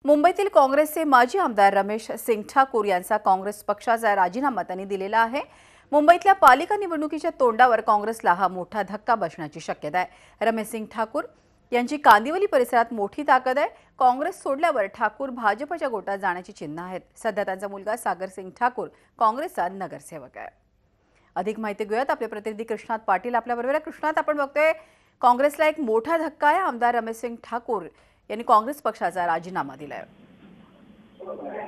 मुंबईतील काँग्रेसचे माजी आमदार रमेश सिंग ठाकूर यांचा काँग्रेस पक्षाचा राजीनामा त्यांनी दिलेला आहे। मुंबईतल्या पालिका निवडणुकीच्या तोंडावर काँग्रेसला हा मोठा धक्का बसण्याची शक्यता आहे। रमेश सिंग ठाकूर यांची कांदिवली परिसरात मोठी ताकद आहे। काँग्रेस सोडल्यावर ठाकूर भाजपच्या गोटात जाण्याची चिन्ह आहेत। सध्या त्यांचा मुलगा सागर सिंग ठाकूर काँग्रेसचा नगरसेवक आहे। अधिक माहिती घेऊयात आपले प्रतिनिधी कृष्णात पाटील आपल्याबरोबर आहे। कृष्णात, आपण बघतोय काँग्रेसला एक मोठा धक्का आहे। आमदार रमेश सिंग ठाकूर यांनी काँग्रेस पक्षाचा राजीनामा दिलाय।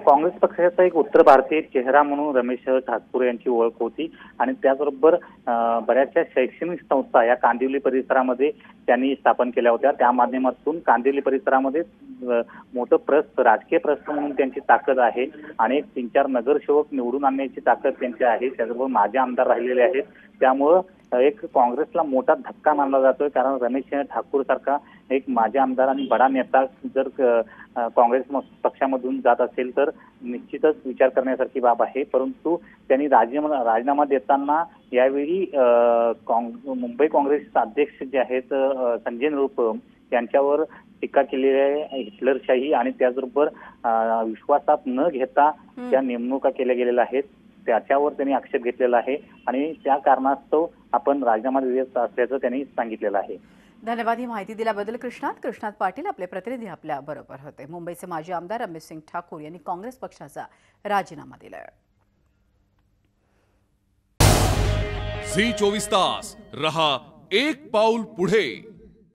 काँग्रेस पक्षाचा एक उत्तर भारतीय चेहरा म्हणून रमेश ठाकूर यांची ओळख होती आणि त्याचबरोबर बऱ्याचशा शैक्षणिक संस्था या कांदिवली परिसरामध्ये त्यांनी स्थापन केल्या होत्या। त्या माध्यमातून कांदिवली परिसरामध्ये मोठं राजकीय प्रश्न म्हणून त्यांची ताकद आहे आणि 3-4 नगरसेवक निवडून आणण्याची ताकद त्यांची आहे। त्याचबरोबर माजी आमदार राहिलेले आहेत। त्यामुळे एक काँग्रेसला मोठा धक्का मानला जातोय, कारण रमेश ठाकूर सारखा एक माजी आमदार आणि बडा नेता जर काँग्रेस पक्षामधून जात असेल तर निश्चितच विचार करण्यासारखी बाब आहे। परंतु त्यांनी राजीनामा देताना यावेळी मुंबई काँग्रेसचे अध्यक्ष जे आहेत संजय निरुपम यांच्यावर टीका केलेली आहे। हिटलरशाही आणि त्याचबरोबर विश्वासात न घेता त्या नेमणुका केल्या गेलेल्या आहेत, त्याच्यावर त्यांनी आक्षेप घेतलेला आहे आणि त्या कारणास्तव आपण राजीनामा देत असल्याचं त्यांनी सांगितलेलं आहे। धन्यवाद ही माहिती दिल्याबद्दल कृष्णात पाटील आपले प्रतिनिधी आपल्या बरोबर होते। मुंबईचे माजी आमदार रमेश सिंग ठाकूर यांनी काँग्रेस पक्षाचा राजीनामा दिलाय। झी 24 तास रहा एक पाऊल पुढे।